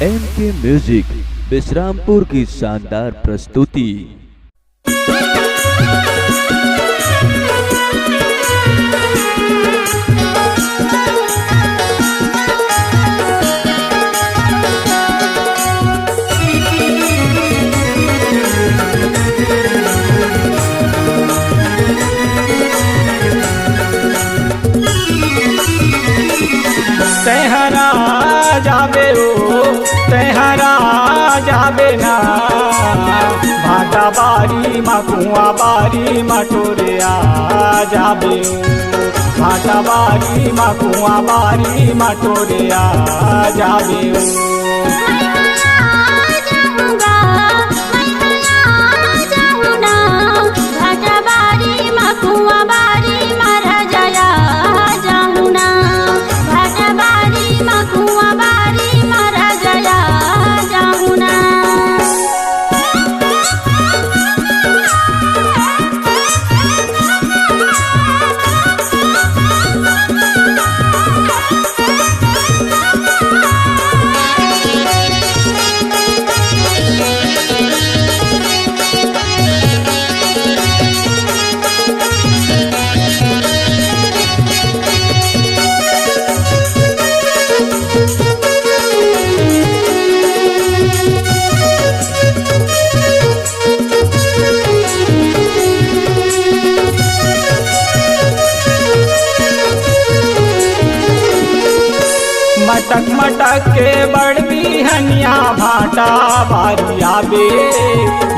MK music Vishrampur की शानदार प्रस्तुति। तेहरा जाबे ओ तेहरा जाबे ना भाटा बारी मकुआ बारी मटोरिया जाबे ओ भाटा बारी मकुआ बारी मटोरिया जाबे ओ मटक मटक के बड़ बिहनिया भाटा बारिया बे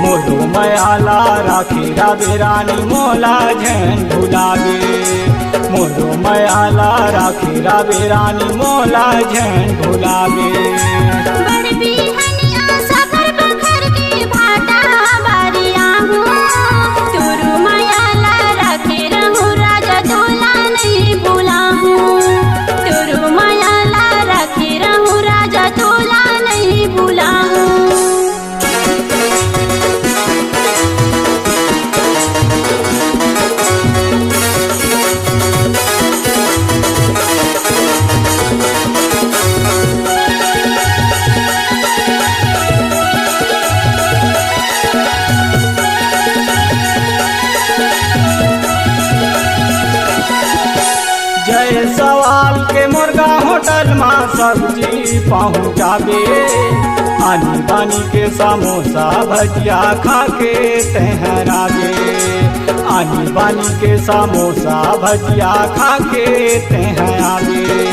मोलो मयाला राखी राबे रानी मोला झन भुलाबे मोलो मयाला राखी राबे रानी मोला झन भुलाबे जय सवाल के मुर्गा होटल में सब्जी पहुँचाबे आनी बानी के समोसा भजिया खा के तेहराबे आनी बानी के समोसा भजिया खा के तेहराबे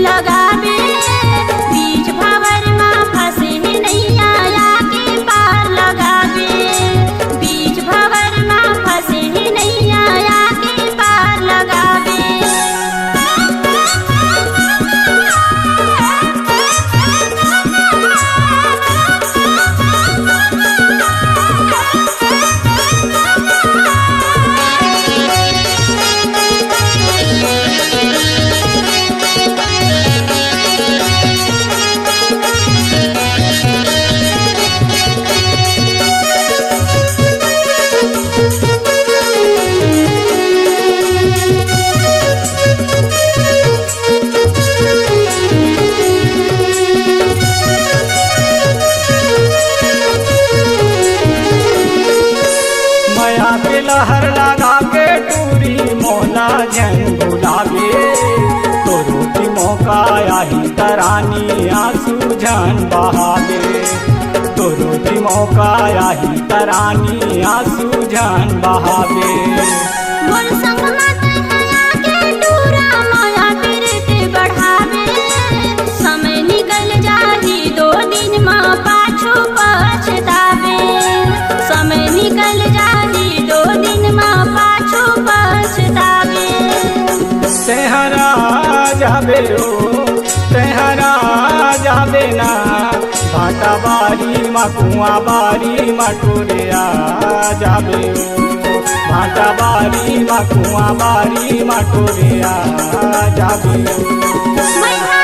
लगाबे बीच भंवर में फंसे नैया के पार लगाबे बीच भंवर में फंसे नैया के पार लगाबे लहर लगा के टूरी मोला झन भुलाबे तो रोटी मौका आही तरानी आंसू झन बहाबे तो रोटी मौका आही तरानी आंसू झन बहाबे समय निकल जाही 2 दिन में पाछू पछतावे समय निकल जाही 2 दिन में पाछू पछतावे तेहरा जाबे ओ तेहरा जाबे ना भाटा बारी मकुआ बारी मटोरिया जाबे ओ भाटा बारी मकुआ बारी मटोरिया जाबे ओ